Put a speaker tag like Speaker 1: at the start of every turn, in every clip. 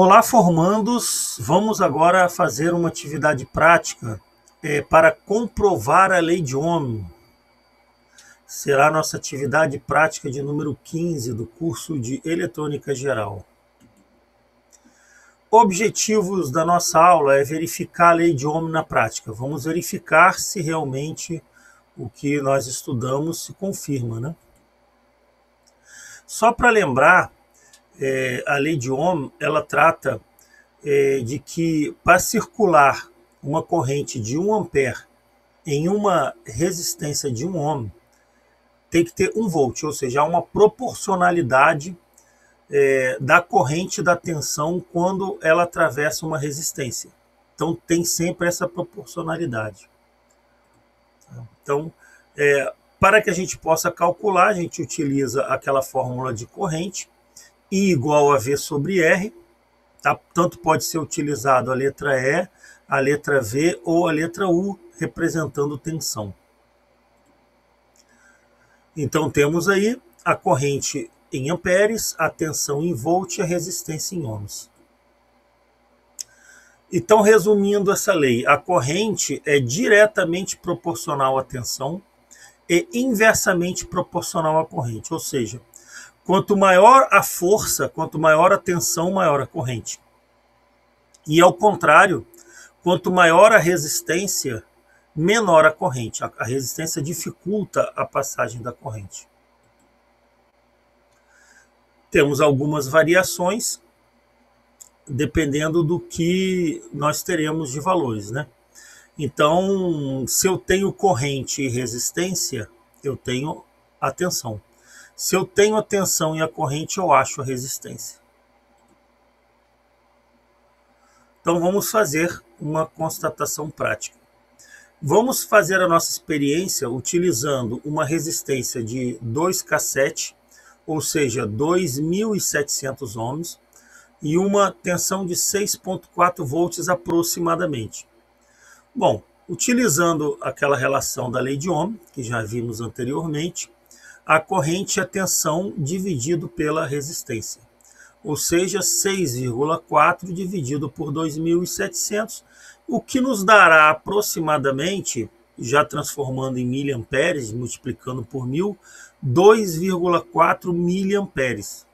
Speaker 1: Olá, formandos! Vamos agora fazer uma atividade prática para comprovar a lei de Ohm. Será a nossa atividade prática de número 15 do curso de Eletrônica Geral. Objetivos da nossa aula é verificar a lei de Ohm na prática. Vamos verificar se realmente o que nós estudamos se confirma, né? Só para lembrar, a lei de Ohm, ela trata de que para circular uma corrente de 1 ampere em uma resistência de 1 ohm, tem que ter 1 volt, ou seja, há uma proporcionalidade da corrente da tensão quando ela atravessa uma resistência. Então tem sempre essa proporcionalidade. Então, para que a gente possa calcular, a gente utiliza aquela fórmula de corrente, I igual a V sobre R. Tá? Tanto pode ser utilizado a letra E, a letra V ou a letra U, representando tensão. Então temos aí a corrente em amperes, a tensão em volt e a resistência em ohms. Então, resumindo essa lei, a corrente é diretamente proporcional à tensão e inversamente proporcional à corrente, ou seja, quanto maior a força, quanto maior a tensão, maior a corrente. E ao contrário, quanto maior a resistência, menor a corrente. A resistência dificulta a passagem da corrente. Temos algumas variações, dependendo do que nós teremos de valores, né? Então, se eu tenho corrente e resistência, eu tenho a tensão. Se eu tenho a tensão e a corrente, eu acho a resistência. Então vamos fazer uma constatação prática. Vamos fazer a nossa experiência utilizando uma resistência de 2K7, ou seja, 2.700 ohms, e uma tensão de 6,4 volts aproximadamente. Bom, utilizando aquela relação da lei de Ohm, que já vimos anteriormente, a corrente é a tensão dividido pela resistência, ou seja, 6,4 dividido por 2.700, o que nos dará aproximadamente, já transformando em miliamperes, multiplicando por 1.000, 2,4 miliamperes.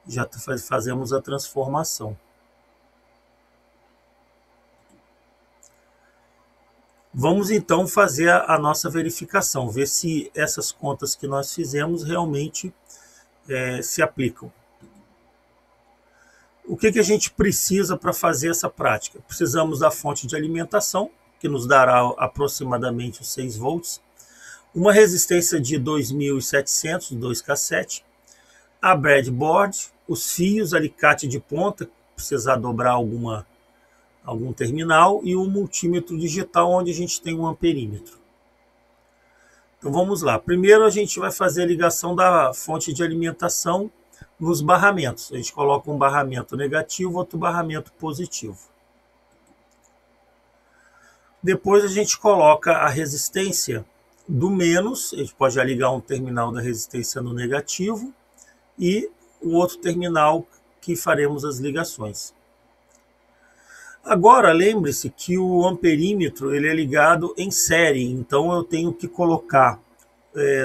Speaker 1: Já fazemos a transformação. Vamos então fazer a nossa verificação, ver se essas contas que nós fizemos realmente se aplicam. O que a gente precisa para fazer essa prática? Precisamos da fonte de alimentação, que nos dará aproximadamente os 6 volts, uma resistência de 2.700, 2K7, a breadboard, os fios, alicate de ponta, precisar dobrar algum terminal, e um multímetro digital onde a gente tem um amperímetro. Então vamos lá. Primeiro a gente vai fazer a ligação da fonte de alimentação nos barramentos. A gente coloca um barramento negativo, outro barramento positivo. Depois a gente coloca a resistência do menos, a gente pode já ligar um terminal da resistência no negativo e o outro terminal que faremos as ligações. Agora, lembre-se que o amperímetro ele é ligado em série, então eu tenho que colocar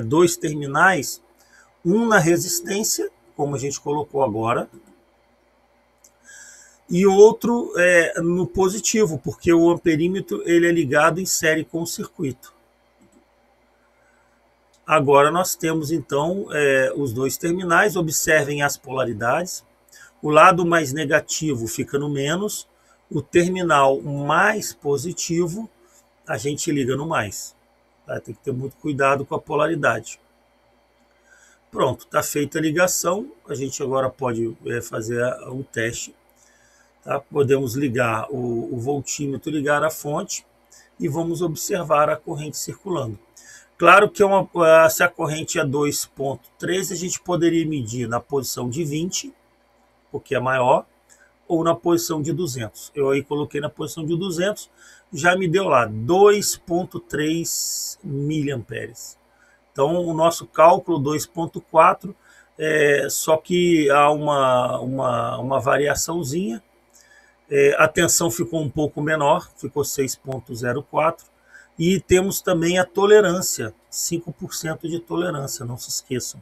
Speaker 1: 2 terminais, um na resistência, como a gente colocou agora, e outro no positivo, porque o amperímetro ele é ligado em série com o circuito. Agora nós temos então os 2 terminais, observem as polaridades, o lado mais negativo fica no menos, o terminal mais positivo, a gente liga no mais. Tá? Tem que ter muito cuidado com a polaridade. Pronto, está feita a ligação. A gente agora pode fazer o teste. Tá? Podemos ligar o voltímetro, ligar a fonte e vamos observar a corrente circulando. Claro que se a corrente é 2,13, a gente poderia medir na posição de 20, porque é maior, ou na posição de 200. Eu aí coloquei na posição de 200, já me deu lá 2,3 miliamperes. Então o nosso cálculo 2,4 só que há uma variaçãozinha. A tensão ficou um pouco menor, ficou 6,04, e temos também a tolerância, 5% de tolerância, não se esqueçam.